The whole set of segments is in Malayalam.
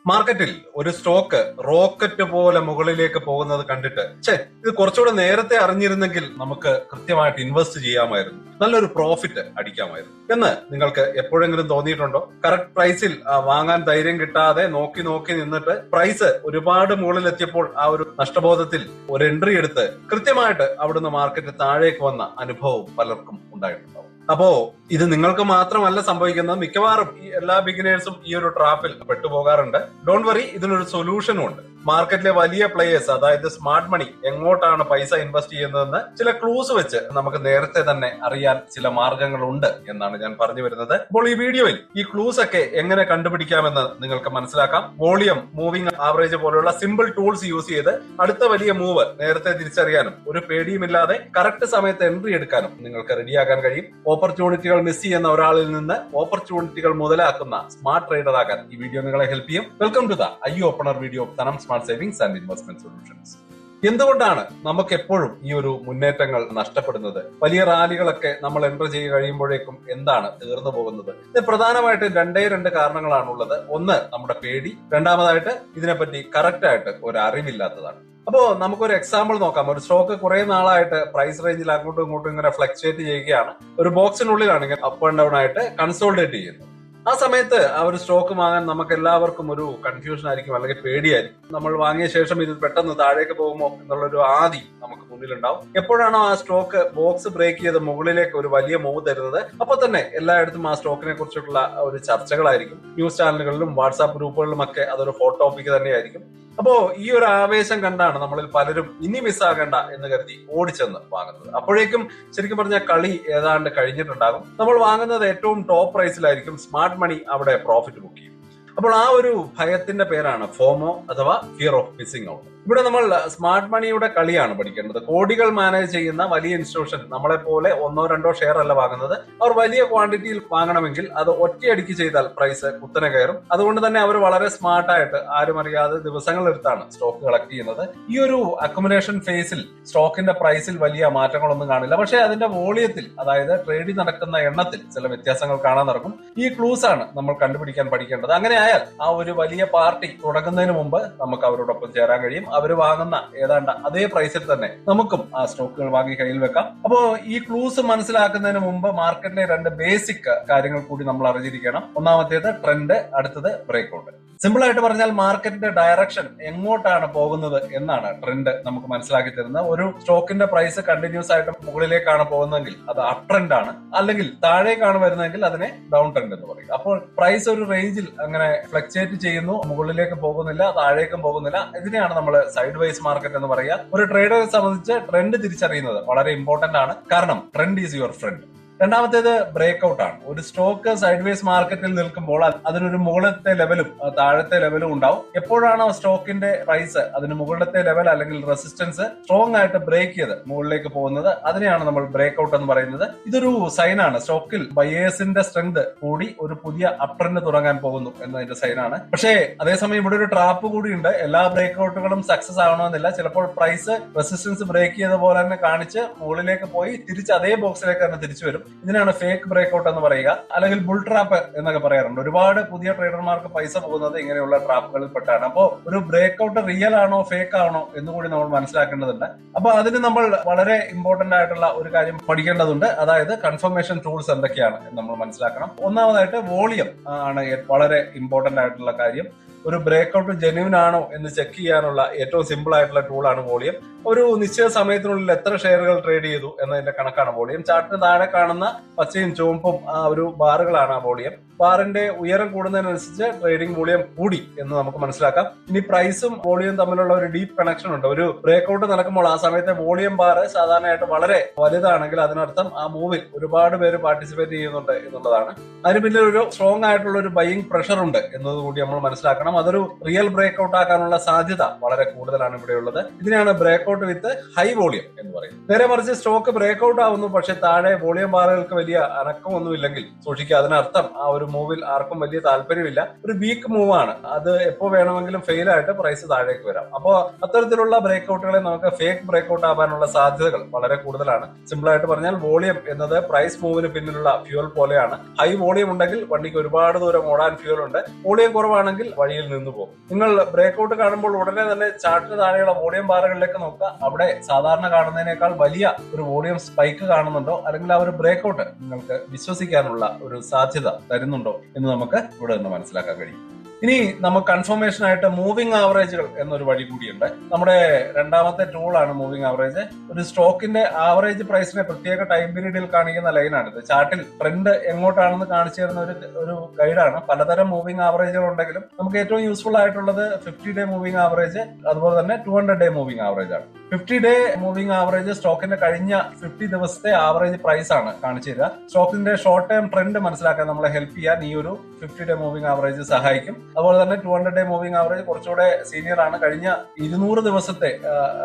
മാർക്കറ്റിൽ ഒരു സ്റ്റോക്ക് റോക്കറ്റ് പോലെ മുകളിലേക്ക് പോകുന്നത് കണ്ടിട്ട് ഇത് കുറച്ചുകൂടെ നേരത്തെ അറിഞ്ഞിരുന്നെങ്കിൽ നമുക്ക് കൃത്യമായിട്ട് ഇൻവെസ്റ്റ് ചെയ്യാമായിരുന്നു, നല്ലൊരു പ്രോഫിറ്റ് അടിക്കാമായിരുന്നു എന്ന് നിങ്ങൾക്ക് എപ്പോഴെങ്കിലും തോന്നിയിട്ടുണ്ടോ? കറക്റ്റ് പ്രൈസിൽ വാങ്ങാൻ ധൈര്യം കിട്ടാതെ നോക്കി നോക്കി നിന്നിട്ട് പ്രൈസ് ഒരുപാട് മുകളിലെത്തിയപ്പോൾ ആ ഒരു നഷ്ടബോധത്തിൽ ഒരു എൻട്രി എടുത്ത് കൃത്യമായിട്ട് അവിടുന്ന് മാർക്കറ്റ് താഴേക്ക് വന്ന അനുഭവം പലർക്കും ഉണ്ടായിട്ടുണ്ടാവും. അപ്പോ ഇത് നിങ്ങൾക്ക് മാത്രമല്ല സംഭവിക്കുന്നത്, മിക്കവാറും എല്ലാ ബിഗിനേഴ്സും ഈ ഒരു ട്രാപ്പിൽ പെട്ടുപോകാറുണ്ട്. ഡോണ്ട് വറി, ഇതിനൊരു സൊല്യൂഷനും ഉണ്ട്. മാർക്കറ്റിലെ വലിയ പ്ലേയേഴ്സ്, അതായത് സ്മാർട്ട് മണി എങ്ങോട്ടാണ് പൈസ ഇൻവെസ്റ്റ് ചെയ്യുന്നതെന്ന് ചില ക്ലൂസ് വെച്ച് നമുക്ക് നേരത്തെ തന്നെ അറിയാൻ ചില മാർഗങ്ങളുണ്ട് എന്നാണ് ഞാൻ പറഞ്ഞു വരുന്നത്. അപ്പോൾ ഈ വീഡിയോയിൽ ഈ ക്ലൂസ് ഒക്കെ എങ്ങനെ കണ്ടുപിടിക്കാമെന്ന് നിങ്ങൾക്ക് മനസ്സിലാക്കാം. വോളിയം, മൂവിംഗ് ആവറേജ് പോലുള്ള സിമ്പിൾ ടൂൾസ് യൂസ് ചെയ്ത് അടുത്ത വലിയ മൂവ് നേരത്തെ തിരിച്ചറിയാനും ഒരു പേടിയുമില്ലാതെ കറക്റ്റ് സമയത്ത് എൻട്രി എടുക്കാനും നിങ്ങൾക്ക് റെഡിയാക്കാൻ കഴിയും. ഓപ്പർച്യൂണിറ്റികൾ മിസ് ചെയ്യുന്ന ഒരാളിൽ നിന്ന് ഓപ്പർച്യൂണിറ്റികൾ മുതലാക്കുന്ന സ്മാർട്ട് ട്രേഡർ ആകാൻ ഈ വീഡിയോ നിങ്ങളെ ഹെൽപ്പ് ചെയ്യും. Welcome to the eye opener video of Thanam smart savings and investment solutions. എന്തുകൊണ്ടാണ് നമുക്ക് എപ്പോഴും ഈ ഒരു മുന്നേറ്റങ്ങൾ നഷ്ടപ്പെടുന്നത്? വലിയ റാലികളൊക്കെ നമ്മൾ എൻട്രി ചെയ്ത് കഴിയുമ്പോഴേക്കും എന്താണ് തീർന്നു പോകുന്നത്? ഇത് പ്രധാനമായിട്ട് രണ്ട് കാരണങ്ങളാണുള്ളത്. ഒന്ന്, നമ്മുടെ പേടി. രണ്ടാമതായിട്ട് ഇതിനെപ്പറ്റി കറക്റ്റ് ആയിട്ട് ഒരു അറിവില്ലാത്തതാണ്. അപ്പോ നമുക്കൊരു എക്സാമ്പിൾ നോക്കാം. ഒരു സ്റ്റോക്ക് കുറെ നാളായിട്ട് പ്രൈസ് റേഞ്ചിൽ അങ്ങോട്ടും ഇങ്ങോട്ടും ഇങ്ങനെ ഫ്ലക്ച്വേറ്റ് ചെയ്യുകയാണ്. ഒരു ബോക്സിനുള്ളിലാണ് ഇങ്ങനെ അപ്പ് ആൻഡ് ഡൗൺ ആയിട്ട് കൺസോൾഡേറ്റ് ചെയ്യുന്നത്. ആ സമയത്ത് ആ ഒരു സ്റ്റോക്ക് വാങ്ങാൻ നമുക്ക് എല്ലാവർക്കും ഒരു കൺഫ്യൂഷൻ ആയിരിക്കും, അല്ലെങ്കിൽ പേടിയായിരിക്കും. നമ്മൾ വാങ്ങിയ ശേഷം ഇത് പെട്ടെന്ന് താഴേക്ക് പോകുമോ എന്നുള്ളൊരു ആദി നമുക്ക് മുന്നിലുണ്ടാവും. എപ്പോഴാണോ ആ സ്റ്റോക്ക് ബോക്സ് ബ്രേക്ക് ചെയ്ത് മുകളിലേക്ക് ഒരു വലിയ മൂവ് തരുന്നത്, അപ്പൊ തന്നെ എല്ലായിടത്തും ആ സ്റ്റോക്കിനെ കുറിച്ചിട്ടുള്ള ഒരു ചർച്ചകളായിരിക്കും. ന്യൂസ് ചാനലുകളിലും വാട്സാപ്പ് ഗ്രൂപ്പുകളിലും ഒക്കെ അതൊരു ഹോട്ട് ടോപ്പിക് തന്നെയായിരിക്കും. അപ്പോ ഈ ഒരു ആവേശം കണ്ടാണ് നമ്മളിൽ പലരും ഇനി മിസ്സാകണ്ട എന്ന് കരുതി ഓടിച്ചെന്ന് വാങ്ങുന്നത്. അപ്പോഴേക്കും ശരിക്കും പറഞ്ഞാൽ കളി ഏതാണ്ട് കഴിഞ്ഞിട്ടുണ്ടാകും. നമ്മൾ വാങ്ങുന്നത് ഏറ്റവും ടോപ്പ് പ്രൈസിലായിരിക്കും. സ്മാർട്ട് മണി അവിടെ പ്രോഫിറ്റ് ബുക്ക് ചെയ്യും. അപ്പോൾ ആ ഒരു ഭയത്തിന്റെ പേരാണ് ഫോമോ അഥവാ ഫിയർ ഓഫ് മിസ്സിംഗ് ഔട്ട്. ഇവിടെ നമ്മൾ സ്മാർട്ട് മണിയുടെ കളിയാണ് പഠിക്കേണ്ടത്. കോടികൾ മാനേജ് ചെയ്യുന്ന വലിയ ഇൻസ്റ്റിറ്റ്യൂഷൻ നമ്മളെ പോലെ ഒന്നോ രണ്ടോ ഷെയർ അല്ല വാങ്ങുന്നത്. അവർ വലിയ ക്വാണ്ടിറ്റിയിൽ വാങ്ങണമെങ്കിൽ അത് ഒറ്റയടിക്ക് ചെയ്താൽ പ്രൈസ് കുത്തനെ കയറും. അതുകൊണ്ട് തന്നെ അവർ വളരെ സ്മാർട്ടായിട്ട് ആരും അറിയാതെ ദിവസങ്ങളെടുത്താണ് സ്റ്റോക്ക് കളക്ട് ചെയ്യുന്നത്. ഈ ഒരു അക്കുമുലേഷൻ ഫേസിൽ സ്റ്റോക്കിന്റെ പ്രൈസിൽ വലിയ മാറ്റങ്ങളൊന്നും കാണില്ല. പക്ഷേ അതിന്റെ വോളിയത്തിൽ, അതായത് ട്രേഡിംഗ് നടക്കുന്ന എണ്ണത്തിൽ ചില വ്യത്യാസങ്ങൾ കാണാൻ നടക്കും. ഈ ക്ലൂസ് ആണ് നമ്മൾ കണ്ടുപിടിക്കാൻ പഠിക്കേണ്ടത്. അങ്ങനെ ആയാൽ ആ ഒരു വലിയ പാർട്ടി തുടങ്ങുന്നതിന് മുമ്പ് നമുക്ക് അവരോടൊപ്പം ചേരാൻ കഴിയും. അവർ വാങ്ങുന്ന ഏതാണ്ട് അതേ പ്രൈസിൽ തന്നെ നമുക്കും ആ സ്റ്റോക്കുകൾ വാങ്ങി കയ്യിൽ വെക്കാം. അപ്പോ ഈ ക്ലൂസ് മനസ്സിലാക്കുന്നതിന് മുമ്പ് മാർക്കറ്റിലെ രണ്ട് ബേസിക് കാര്യങ്ങൾ കൂടി നമ്മൾ അറിഞ്ഞിരിക്കണം. ഒന്നാമത്തേത് ട്രെൻഡ്, അടുത്തത് ബ്രേക്ക്ഔട്ട്. സിമ്പിൾ ആയിട്ട് പറഞ്ഞാൽ മാർക്കറ്റിന്റെ ഡയറക്ഷൻ എങ്ങോട്ടാണ് പോകുന്നത് എന്നാണ് ട്രെൻഡ് നമുക്ക് മനസ്സിലാക്കി തരുന്നത്. ഒരു സ്റ്റോക്കിന്റെ പ്രൈസ് കണ്ടിന്യൂസ് ആയിട്ട് മുകളിലേക്കാണ് പോകുന്നതെങ്കിൽ അത് അപ് ട്രെൻഡ് ആണ്, അല്ലെങ്കിൽ താഴേക്കാണ് വരുന്നതെങ്കിൽ അതിനെ ഡൗൺ ട്രെൻഡ് എന്ന് പറയും. അപ്പോൾ പ്രൈസ് ഒരു റേഞ്ചിൽ അങ്ങനെ ഫ്ലക്ച്വേറ്റ് ചെയ്യുന്നു, മുകളിലേക്ക് പോകുന്നില്ല, താഴേക്കും പോകുന്നില്ല. ഇതിനെയാണ് നമ്മൾ സൈഡ് വൈസ് മാർക്കറ്റ് എന്ന് പറയുക. ഒരു ട്രേഡറെ സംബന്ധിച്ച് ട്രെൻഡ് തിരിച്ചറിയുന്നത് വളരെ ഇമ്പോർട്ടന്റ് ആണ്. കാരണം ട്രെൻഡ് ഈസ് യുവർ ഫ്രണ്ട്. രണ്ടാമത്തേത് ബ്രേക്ക്ഔട്ട് ആണ്. ഒരു സ്റ്റോക്ക് സൈഡ് വേസ് മാർക്കറ്റിൽ നിൽക്കുമ്പോൾ അതിനൊരു മുകളിലത്തെ ലെവലും താഴത്തെ ലെവലും ഉണ്ടാവും. എപ്പോഴാണോ സ്റ്റോക്കിന്റെ പ്രൈസ് അതിന് മുകളിലത്തെ ലെവൽ അല്ലെങ്കിൽ റെസിസ്റ്റൻസ് സ്ട്രോങ് ആയിട്ട് ബ്രേക്ക് ചെയ്ത് മുകളിലേക്ക് പോകുന്നത്, അതിനെയാണ് നമ്മൾ ബ്രേക്ക്ഔട്ട് എന്ന് പറയുന്നത്. ഇതൊരു സൈനാണ്. സ്റ്റോക്കിൽ ബയേഴ്സിന്റെ സ്ട്രെങ്ത് കൂടി ഒരു പുതിയ അപ് ട്രെൻഡ് തുടങ്ങാൻ പോകുന്നു എന്നതിന്റെ സൈനാണ്. പക്ഷേ അതേസമയം ഇവിടെ ഒരു ട്രാപ്പ് കൂടിയുണ്ട്. എല്ലാ ബ്രേക്ക്ഔട്ടുകളും സക്സസ് ആവണമെന്നില്ല. ചിലപ്പോൾ പ്രൈസ് റെസിസ്റ്റൻസ് ബ്രേക്ക് ചെയ്ത പോലെ തന്നെ കാണിച്ച് മുകളിലേക്ക് പോയി തിരിച്ച് അതേ ബോക്സിലേക്ക് തന്നെ തിരിച്ചു വരും. ഇതിനാണ് ഫേക്ക് ബ്രേക്ക്ഔട്ട് എന്ന് പറയുക, അല്ലെങ്കിൽ ബുൾ ട്രാപ്പ് എന്നൊക്കെ പറയാറുണ്ട്. ഒരുപാട് പുതിയ ട്രേഡർമാർക്ക് പൈസ പോകുന്നത് ഇങ്ങനെയുള്ള ട്രാപ്പുകളിൽ പെട്ടാണ്. അപ്പോൾ ഒരു ബ്രേക്ക്ഔട്ട് റിയൽ ആണോ ഫേക്ക് ആണോ എന്നുകൂടി നമ്മൾ മനസ്സിലാക്കേണ്ടതുണ്ട്. അപ്പൊ അതിന് നമ്മൾ വളരെ ഇമ്പോർട്ടന്റ് ആയിട്ടുള്ള ഒരു കാര്യം പഠിക്കേണ്ടതുണ്ട്. അതായത് കൺഫർമേഷൻ ടൂൾസ് എന്തൊക്കെയാണ് എന്ന് നമ്മൾ മനസ്സിലാക്കണം. ഒന്നാമതായിട്ട് വോളിയം ആണ് വളരെ ഇമ്പോർട്ടന്റ് ആയിട്ടുള്ള കാര്യം. ഒരു ബ്രേക്ക്ഔട്ട് ജെന്യൂൻ ആണോ എന്ന് ചെക്ക് ചെയ്യാനുള്ള ഏറ്റവും സിമ്പിൾ ആയിട്ടുള്ള ടൂളാണ് വോളിയം. ഒരു നിശ്ചിത സമയത്തിനുള്ളിൽ എത്ര ഷെയറുകൾ ട്രേഡ് ചെയ്തു എന്നതിന്റെ കണക്കാണ് വോളിയം. ചാർട്ടിന് താഴെ കാണുന്ന പച്ചയും ചുവപ്പും ആ ഒരു ബാറുകളാണ് ആ വോളിയം. ബാറിന്റെ ഉയരം കൂടുന്നതിനനുസരിച്ച് ട്രേഡിംഗ് വോളിയം കൂടി എന്ന് നമുക്ക് മനസ്സിലാക്കാം. ഇനി പ്രൈസും വോളിയം തമ്മിലുള്ള ഒരു ഡീപ്പ് കണക്ഷൻ ഉണ്ട്. ഒരു ബ്രേക്ക്ഔട്ട് നടക്കുമ്പോൾ ആ സമയത്തെ വോളിയം ബാർ സാധാരണയായിട്ട് വളരെ വലുതാണെങ്കിൽ അതിനർത്ഥം ആ മൂവിൽ ഒരുപാട് പേര് പാർട്ടിസിപ്പേറ്റ് ചെയ്യുന്നുണ്ട് എന്നുള്ളതാണ്. അതിന് പിന്നിൽ ഒരു സ്ട്രോങ് ആയിട്ടുള്ള ഒരു ബൈയിങ് പ്രഷർ ഉണ്ട് എന്നതുകൂടി നമ്മൾ മനസ്സിലാക്കണം. അതൊരു റിയൽ ബ്രേക്ക്ഔട്ട് ആക്കാനുള്ള സാധ്യത വളരെ കൂടുതലാണ് ഇവിടെയുള്ളത്. ഇതിനാണ് ബ്രേക്ക്ഔട്ട് വിത്ത് ഹൈ വോളിയം എന്ന് പറയുന്നത്. നേരെ മറിച്ച് സ്റ്റോക്ക് ബ്രേക്ക്ഔട്ട് ആവുന്നു, പക്ഷെ താഴെ വോളിയം ബാറുകൾക്ക് വലിയ അനക്കമൊന്നുമില്ലെങ്കിൽ സൂക്ഷിക്കുക. അതിനർത്ഥം ആ ഒരു മൂവിൽ ആർക്കും വലിയ താല്പര്യമില്ല. ഒരു വീക്ക് മൂവ് ആണ്. അത് എപ്പോ വേണമെങ്കിലും ഫെയിൽ ആയിട്ട് പ്രൈസ് താഴേക്ക് വരാം. അപ്പോൾ അത്തരത്തിലുള്ള ബ്രേക്ക്ഔട്ടുകളെ നമുക്ക് ഫേക്ക് ബ്രേക്ക്ഔട്ട് ആവാനുള്ള സാധ്യതകൾ വളരെ കൂടുതലാണ്. സിമ്പിൾ ആയിട്ട് പറഞ്ഞാൽ വോളിയം എന്നത് പ്രൈസ് മൂവിന് പിന്നിലുള്ള ഫ്യൂൽ പോലെയാണ്. ഹൈ വോളിയം ഉണ്ടെങ്കിൽ വണ്ടിക്ക് ഒരുപാട് ദൂരം ഓടാൻ ഫ്യൂൽ ഉണ്ട്. വോളിയം കുറവാണെങ്കിൽ വഴിയിൽ കയ്യിൽ നിന്ന് പോകും. നിങ്ങൾ ബ്രേക്ക്ഔട്ട് കാണുമ്പോൾ ഉടനെ തന്നെ ചാർട്ടിന് താഴെയുള്ള വോളിയം ബാറുകളിലേക്ക് നോക്കുക. അവിടെ സാധാരണ കാണുന്നതിനേക്കാൾ വലിയ ഒരു വോളിയം സ്പൈക്ക് കാണുന്നുണ്ടോ, അല്ലെങ്കിൽ ആ ഒരു ബ്രേക്ക്ഔട്ട് നിങ്ങൾക്ക് വിശ്വസിക്കാനുള്ള ഒരു സാധ്യത തരുന്നുണ്ടോ എന്ന് നമുക്ക് ഇവിടെ നിന്ന് മനസ്സിലാക്കാൻ കഴിയും. ഇനി നമുക്ക് കൺഫർമേഷൻ ആയിട്ട് മൂവിംഗ് ആവറേജുകൾ എന്നൊരു വഴി കൂടിയുണ്ട്. നമ്മുടെ രണ്ടാമത്തെ ടൂളാണ് മൂവിംഗ് ആവറേജ്. ഒരു സ്റ്റോക്കിന്റെ ആവറേജ് പ്രൈസിനെ പ്രത്യേക ടൈം പീരീഡിൽ കാണിക്കുന്ന ലൈനാണിത്. ചാർട്ടിൽ ട്രെൻഡ് എങ്ങോട്ടാണെന്ന് കാണിച്ചു തരുന്ന ഒരു ഗൈഡാണ്. പലതരം മൂവിംഗ് ആവറേജുകൾ ഉണ്ടെങ്കിലും നമുക്ക് ഏറ്റവും യൂസ്ഫുൾ ആയിട്ടുള്ളത് 50-ഡേ മൂവിംഗ് ആവറേജ്, അതുപോലെ തന്നെ 200-ഡേ മൂവിംഗ് ആവറേജ് ആണ്. 50-ഡേ മൂവിംഗ് ആവറേജ് സ്റ്റോക്കിന്റെ കഴിഞ്ഞ 50 ദിവസത്തെ ആവറേജ് പ്രൈസ് ആണ് കാണിച്ചു തരിക. സ്റ്റോക്കിന്റെ ഷോർട്ട് ടേം ട്രെൻഡ് മനസ്സിലാക്കാൻ നമ്മളെ ഹെൽപ്പ് ചെയ്യാൻ ഈ ഒരു 50-ഡേ മൂവിംഗ് ആവറേജ് സഹായിക്കും. അതുപോലെ തന്നെ 200-ഡേ മൂവിംഗ് ആവറേജ് കുറച്ചുകൂടെ സീനിയർ ആണ്. കഴിഞ്ഞ 200 ദിവസത്തെ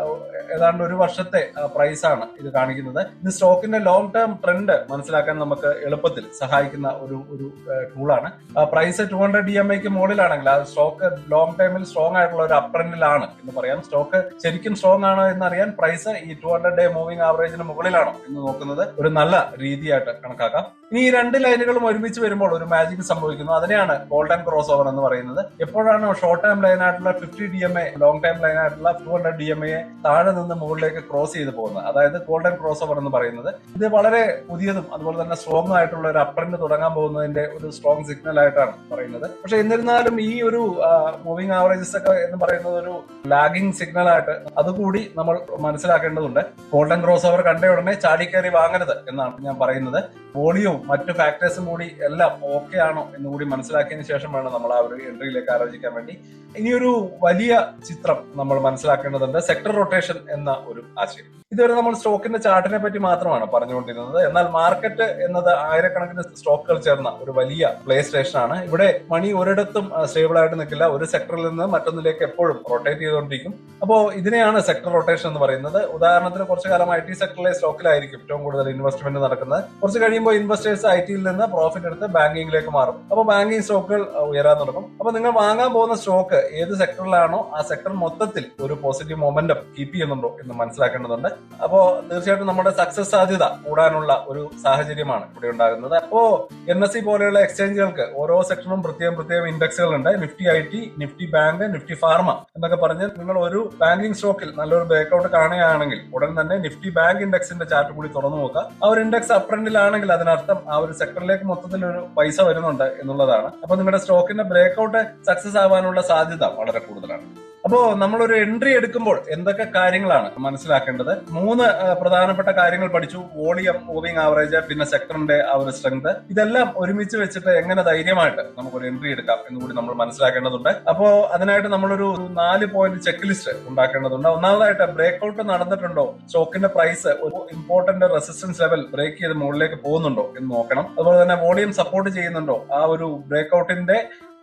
ഏതാണ്ട് ഒരു വർഷത്തെ പ്രൈസ് ആണ് ഇത് കാണിക്കുന്നത്. ഇത് സ്റ്റോക്കിന്റെ ലോങ് ടേം ട്രെൻഡ് മനസ്സിലാക്കാൻ നമുക്ക് എളുപ്പത്തിൽ സഹായിക്കുന്ന ഒരു ടൂളാണ്. പ്രൈസ് 200 DMAക്ക് മുകളിലാണെങ്കിൽ ആ സ്റ്റോക്ക് ലോങ് ടൈമിൽ സ്ട്രോങ് ആയിട്ടുള്ള ഒരു അപ് ട്രെൻഡിലാണ് എന്ന് പറയാം. സ്റ്റോക്ക് ശരിക്കും സ്ട്രോങ് ആണോ എന്നറിയാൻ പ്രൈസ് ഈ 200-ഡേ മൂവിംഗ് ആവറേജിന് മുകളിലാണോ എന്ന് നോക്കുന്നത് ഒരു നല്ല രീതിയായിട്ട് കണക്കാക്കാം. ഇനി ഈ രണ്ട് ലൈനുകളും ഒരുമിച്ച് വരുമ്പോൾ ഒരു മാജിക് സംഭവിക്കുന്നു. അതിനെയാണ് ഗോൾഡൻ ക്രോസ് ഓവർ എന്ന് പറയുന്നത്. എപ്പോഴാണ് ഷോർട്ട് ടൈം ലൈൻ ആയിട്ടുള്ള 50 DMA ലോങ് ടൈം ലൈൻ ആയിട്ടുള്ള 200 DMA താഴെ നിന്ന് മുകളിലേക്ക് ക്രോസ് ചെയ്ത് പോകുന്നത്, അതായത് ഗോൾഡൻ ക്രോസ് ഓവർ എന്ന് പറയുന്നത്. ഇത് വളരെ പുതിയതും അതുപോലെ തന്നെ സ്ട്രോങ് ആയിട്ടുള്ള ഒരു അപ് ട്രെൻഡ് തുടങ്ങാൻ പോകുന്നതിന്റെ ഒരു സ്ട്രോങ് സിഗ്നൽ ആയിട്ടാണ് പറയുന്നത്. പക്ഷെ എന്നിരുന്നാലും ഈ ഒരു മൂവിംഗ് ആവറേജസ് ഒക്കെ എന്ന് പറയുന്നത് ഒരു ലാഗിംഗ് സിഗ്നൽ ആയിട്ട് അതുകൂടി നമ്മൾ മനസ്സിലാക്കേണ്ടതുണ്ട്. ഗോൾഡൻ ക്രോസ് ഓവർ കണ്ട ഉടനെ ചാടിക്കയറി വാങ്ങരുത് എന്നാണ് ഞാൻ പറയുന്നത്. വോളിയവും മറ്റു ഫാക്ടേഴ്സും കൂടി എല്ലാം ഓക്കെ ആണോ എന്ന് കൂടി മനസ്സിലാക്കിയതിനു ശേഷം വേണം നമ്മൾ ആ ഒരു എൻട്രിയിലേക്ക് ആലോചിക്കാൻ വേണ്ടി. ഇനിയൊരു വലിയ ചിത്രം നമ്മൾ മനസ്സിലാക്കേണ്ടതുണ്ട്, സെക്ടർ റൊട്ടേഷൻ എന്ന ഒരു ആശയം. ഇതുവരെ നമ്മൾ സ്റ്റോക്കിന്റെ ചാർട്ടിനെ പറ്റി മാത്രമാണ് പറഞ്ഞുകൊണ്ടിരുന്നത്. എന്നാൽ മാർക്കറ്റ് എന്നത് ആയിരക്കണക്കിന് സ്റ്റോക്കുകൾ ചേർന്ന ഒരു വലിയ പ്ലേ സ്റ്റേഷൻ ആണ്. ഇവിടെ മണി ഒരിടത്തും സ്റ്റേബിൾ ആയിട്ട് നിൽക്കില്ല. ഒരു സെക്ടറിൽ നിന്ന് മറ്റൊന്നിലേക്ക് എപ്പോഴും റൊട്ടേറ്റ് ചെയ്തുകൊണ്ടിരിക്കും. അപ്പോൾ ഇതിനെയാണ് സെക്ടർ റൊട്ടേഷൻ എന്ന് പറയുന്നത്. ഉദാഹരണത്തിന് കുറച്ചു കാലം IT സെക്ടറിലെ സ്റ്റോക്കിലായിരിക്കും ഏറ്റവും കൂടുതൽ ഇൻവെസ്റ്റ്മെന്റ് നടക്കുന്നത്. കുറച്ച് കഴിയുമ്പോൾ ഇൻവെസ്റ്റേഴ്സ് ITയിൽ നിന്ന് പ്രോഫിറ്റ് എടുത്ത് ബാങ്കിങ്ങിലേക്ക് മാറും. അപ്പോൾ ബാങ്കിങ് സ്റ്റോക്കുകൾ ഉയരാൻ തുടങ്ങും. അപ്പോൾ നിങ്ങൾ വാങ്ങാൻ പോകുന്ന സ്റ്റോക്ക് ഏത് സെക്ടറിലാണോ ആ സെക്ടർ മൊത്തത്തിൽ ഒരു പോസിറ്റീവ് മൊമെന്റം കീപ്പ് ചെയ്യുന്നുണ്ടോ എന്ന് മനസ്സിലാക്കേണ്ടതുണ്ട്. അപ്പോ തീർച്ചയായിട്ടും നമ്മുടെ സക്സസ് സാധ്യത കൂടാനുള്ള ഒരു സാഹചര്യമാണ് ഇവിടെ ഉണ്ടാകുന്നത്. അപ്പോ NSE പോലെയുള്ള എക്സ്ചേഞ്ചുകൾക്ക് ഓരോ സെക്ടറിനും പ്രത്യേകം ഇൻഡെക്സുകൾ ഉണ്ട്. Nifty IT, Nifty bank, Nifty pharma എന്നൊക്കെ പറഞ്ഞ് നിങ്ങൾ ഒരു ബാങ്കിങ് സ്റ്റോക്കിൽ നല്ലൊരു ബ്രേക്ക്ഔട്ട് കാണുകയാണെങ്കിൽ ഉടൻ തന്നെ നിഫ്റ്റി ബാങ്ക് ഇൻഡെക്സിന്റെ ചാർട്ട് കൂടി തുറന്നു നോക്കുക. ആ ഒരു ഇൻഡെക്സ് അപ് ട്രെൻഡിലാണെങ്കിൽ അതിനർത്ഥം ആ ഒരു സെക്ടറിലേക്ക് മൊത്തത്തിൽ ഒരു പൈസ വരുന്നുണ്ട് എന്നുള്ളതാണ്. അപ്പൊ നിങ്ങളുടെ സ്റ്റോക്കിന്റെ ബ്രേക്ക്ഔട്ട് സക്സസ് ആവാനുള്ള സാധ്യത വളരെ കൂടുതലാണ്. അപ്പോ നമ്മളൊരു എൻട്രി എടുക്കുമ്പോൾ എന്തൊക്കെ കാര്യങ്ങളാണ് മനസ്സിലാക്കേണ്ടത്? 3 പ്രധാനപ്പെട്ട കാര്യങ്ങൾ പഠിച്ചു. വോളിയം, മൂവിംഗ് ആവറേജ്, പിന്നെ സെക്ടറിന്റെ ആ ഒരു സ്ട്രെങ്ത്. ഇതെല്ലാം ഒരുമിച്ച് വെച്ചിട്ട് എങ്ങനെ ധൈര്യമായിട്ട് നമുക്കൊരു എൻട്രി എടുക്കാം എന്നുകൂടി നമ്മൾ മനസ്സിലാക്കേണ്ടതുണ്ട്. അപ്പോ അതിനായിട്ട് നമ്മളൊരു 4 പോയിന്റ് ചെക്ക് ലിസ്റ്റ് ഉണ്ടാക്കേണ്ടതുണ്ട്. ഒന്നാമതായിട്ട് ബ്രേക്ക്ഔട്ട് നടന്നിട്ടുണ്ടോ, സ്റ്റോക്കിന്റെ പ്രൈസ് ഒരു ഇമ്പോർട്ടന്റ് റെസിസ്റ്റൻസ് ലെവൽ ബ്രേക്ക് ചെയ്ത് മുകളിലേക്ക് പോകുന്നുണ്ടോ എന്ന് നോക്കണം. അതുപോലെ തന്നെ വോളിയം സപ്പോർട്ട് ചെയ്യുന്നുണ്ടോ, ആ ഒരു ബ്രേക്ക്ഔട്ടിന്റെ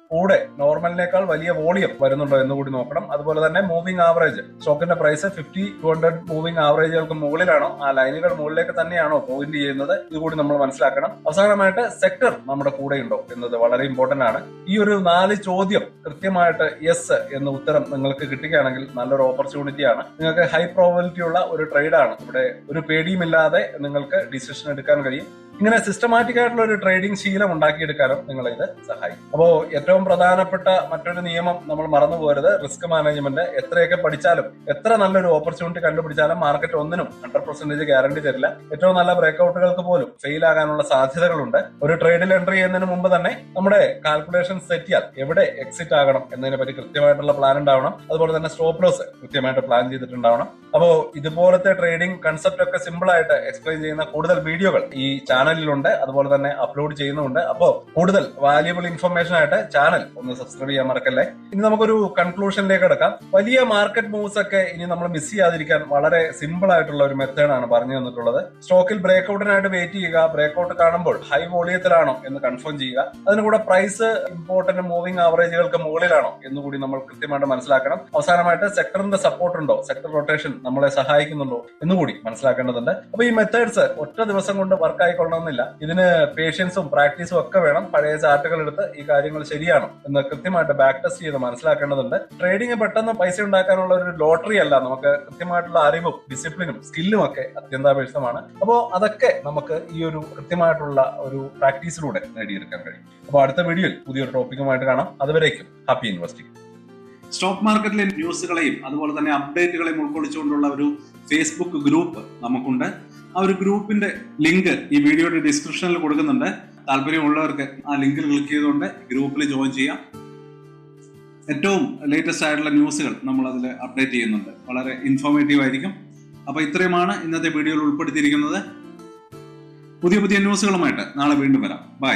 കൂടെ നോർമലിനേക്കാൾ വലിയ വോളിയം വരുന്നുണ്ടോ എന്ന് കൂടി നോക്കണം. അതുപോലെ തന്നെ മൂവിംഗ് ആവറേജ്, സ്റ്റോക്കിന്റെ പ്രൈസ് 50-200 മൂവിംഗ് ആവറേജുകൾക്ക് മുകളിലാണോ, ആ ലൈനുകൾ മുകളിലേക്ക് തന്നെയാണോ പോയിന്റ് ചെയ്യുന്നത്, ഇതുകൂടി നമ്മൾ മനസ്സിലാക്കണം. അവസാനമായിട്ട് സെക്ടർ നമ്മുടെ കൂടെ ഉണ്ടോ എന്നത് വളരെ ഇമ്പോർട്ടന്റ് ആണ്. ഈ ഒരു 4 ചോദ്യം കൃത്യമായിട്ട് യെസ് എന്ന ഉത്തരം നിങ്ങൾക്ക് കിട്ടുകയാണെങ്കിൽ നല്ലൊരു ഓപ്പർച്യൂണിറ്റിയാണ്. നിങ്ങൾക്ക് ഹൈ പ്രോബിലിറ്റി ഉള്ള ഒരു ട്രേഡാണ്. ഇവിടെ ഒരു പേടിയുമില്ലാതെ നിങ്ങൾക്ക് ഡിസിഷൻ എടുക്കാൻ കഴിയും. ഇങ്ങനെ സിസ്റ്റമാറ്റിക് ആയിട്ടുള്ള ഒരു ട്രേഡിംഗ് ശീലം ഉണ്ടാക്കിയെടുക്കാനും നിങ്ങളെ ഇത് സഹായിക്കും. അപ്പോൾ ഏറ്റവും പ്രധാനപ്പെട്ട മറ്റൊരു നിയമം നമ്മൾ മറന്നു പോകരുത്, റിസ്ക് മാനേജ്മെന്റ്. എത്രയൊക്കെ പഠിച്ചാലും എത്ര നല്ലൊരു ഓപ്പർച്യൂണിറ്റി കണ്ടുപിടിച്ചാലും മാർക്കറ്റ് ഒന്നിനും 100% ഗ്യാരണ്ടി തരില്ല. ഏറ്റവും നല്ല ബ്രേക്ക്ഔട്ടുകൾക്ക് പോലും ഫെയിൽ ആകാനുള്ള സാധ്യതകളുണ്ട്. ഒരു ട്രേഡിൽ എൻട്രി ചെയ്യുന്നതിന് മുമ്പ് തന്നെ നമ്മുടെ കാൽക്കുലേഷൻ സെറ്റ് ചെയ്യാൻ എവിടെ എക്സിറ്റ് ആകണം എന്നതിനെ പറ്റി കൃത്യമായിട്ടുള്ള പ്ലാൻ ഉണ്ടാവണം. അതുപോലെ തന്നെ സ്റ്റോപ്പ് ലോസ് കൃത്യമായിട്ട് പ്ലാൻ ചെയ്തിട്ടുണ്ടാവണം. അപ്പോൾ ഇതുപോലത്തെ ട്രേഡിംഗ് കൺസെപ്റ്റ് ഒക്കെ സിമ്പിൾ ആയിട്ട് എക്സ്പ്ലെയിൻ ചെയ്യുന്ന കൂടുതൽ വീഡിയോകൾ ഈ ചാനലിലുണ്ട്, അതുപോലെ തന്നെ അപ്ലോഡ് ചെയ്യുന്നുണ്ട്. അപ്പോൾ കൂടുതൽ വാല്യുബിൾ ഇൻഫർമേഷൻ ആയിട്ട് ചാനൽ ഒന്ന് സബ്സ്ക്രൈബ് ചെയ്യാൻ മറക്കല്ലേ. ഇനി നമുക്കൊരു കൺക്ലൂഷനിലേക്ക് എടുക്കാം. വലിയ മാർക്കറ്റ് മൂവ്സ് ഒക്കെ ഇനി നമ്മൾ മിസ് ചെയ്യാതിരിക്കാൻ വളരെ സിമ്പിൾ ആയിട്ടുള്ള ഒരു മെത്തേഡാണ് പറഞ്ഞു തന്നിട്ടുള്ളത്. സ്റ്റോക്കിൽ ബ്രേക്ക്ഔട്ടിനായിട്ട് വെയിറ്റ് ചെയ്യുക. ബ്രേക്ക്ഔട്ട് കാണുമ്പോൾ ഹൈ വോളിയത്തിലാണോ എന്ന് കൺഫേം ചെയ്യുക. അതിനുകൂടെ പ്രൈസ് ഇമ്പോർട്ടന്റ് മൂവിംഗ് ആവറേജുകൾക്ക് മുകളിലാണോ എന്നുകൂടി നമ്മൾ കൃത്യമായിട്ട് മനസ്സിലാക്കണം. അവസാനമായിട്ട് സെക്ടറിന്റെ സപ്പോർട്ട് ഉണ്ടോ, സെക്ടർ റൊട്ടേഷൻ നമ്മളെ സഹായിക്കുന്നുണ്ടോ എന്നുകൂടി മനസ്സിലാക്കേണ്ടതുണ്ട്. അപ്പൊ ഈ മെത്തേഡ്സ് ഒറ്റ ദിവസം കൊണ്ട് വർക്ക് ആയിക്കൊള്ളണം മനസ്സിലാക്കണമെന്നില്ല. ഇതിന് പേഷ്യൻസും പ്രാക്ടീസും ഒക്കെ വേണം. പഴയ ചാർട്ടുകൾ എടുത്ത് ഈ കാര്യങ്ങൾ ശരിയാണോ എന്ന് കൃത്യമായിട്ട് ബാക്ക് ടെസ്റ്റ് ചെയ്ത് മനസ്സിലാക്കേണ്ടതുണ്ട്. ട്രേഡിംഗ് പെട്ടെന്ന് പൈസ ഉണ്ടാക്കാനുള്ള ഒരു ലോട്ടറി അല്ല. നമുക്ക് കൃത്യമായിട്ടുള്ള അറിവും ഡിസിപ്ലിനും സ്കില്ലും ഒക്കെ അത്യന്താപേക്ഷിതമാണ്. അപ്പോൾ അതൊക്കെ നമുക്ക് ഈ ഒരു കൃത്യമായിട്ടുള്ള ഒരു പ്രാക്ടീസിലൂടെ നേടിയെടുക്കാൻ കഴിയും. അപ്പോൾ അടുത്ത വീഡിയോയിൽ പുതിയൊരു ടോപ്പിക്കുമായിട്ട് കാണാം. അതുവരേക്കും ഹാപ്പി ഇൻവെസ്റ്റിംഗ്. സ്റ്റോക്ക് മാർക്കറ്റിലെ ന്യൂസുകളെയും അതുപോലെ തന്നെ അപ്ഡേറ്റുകളെയും ഉൾക്കൊള്ളിച്ചുകൊണ്ടുള്ള ഒരു ഫേസ്ബുക്ക് ഗ്രൂപ്പ് നമുക്കുണ്ട്. ആ ഒരു ഗ്രൂപ്പിന്റെ ലിങ്ക് ഈ വീഡിയോയുടെ ഡിസ്ക്രിപ്ഷനിൽ കൊടുക്കുന്നുണ്ട്. താല്പര്യമുള്ളവർക്ക് ആ ലിങ്കിൽ ക്ലിക്ക് ചെയ്തുകൊണ്ട് ഗ്രൂപ്പിൽ ജോയിൻ ചെയ്യാം. ഏറ്റവും ലേറ്റസ്റ്റ് ആയിട്ടുള്ള ന്യൂസുകൾ നമ്മൾ അതിൽ അപ്ഡേറ്റ് ചെയ്യുന്നുണ്ട്. വളരെ ഇൻഫോർമേറ്റീവ് ആയിരിക്കും. അപ്പൊ ഇത്രയുമാണ് ഇന്നത്തെ വീഡിയോയിൽ ഉൾപ്പെടുത്തിയിരിക്കുന്നത്. പുതിയ ന്യൂസുകളുമായിട്ട് നാളെ വീണ്ടും വരാം. ബൈ.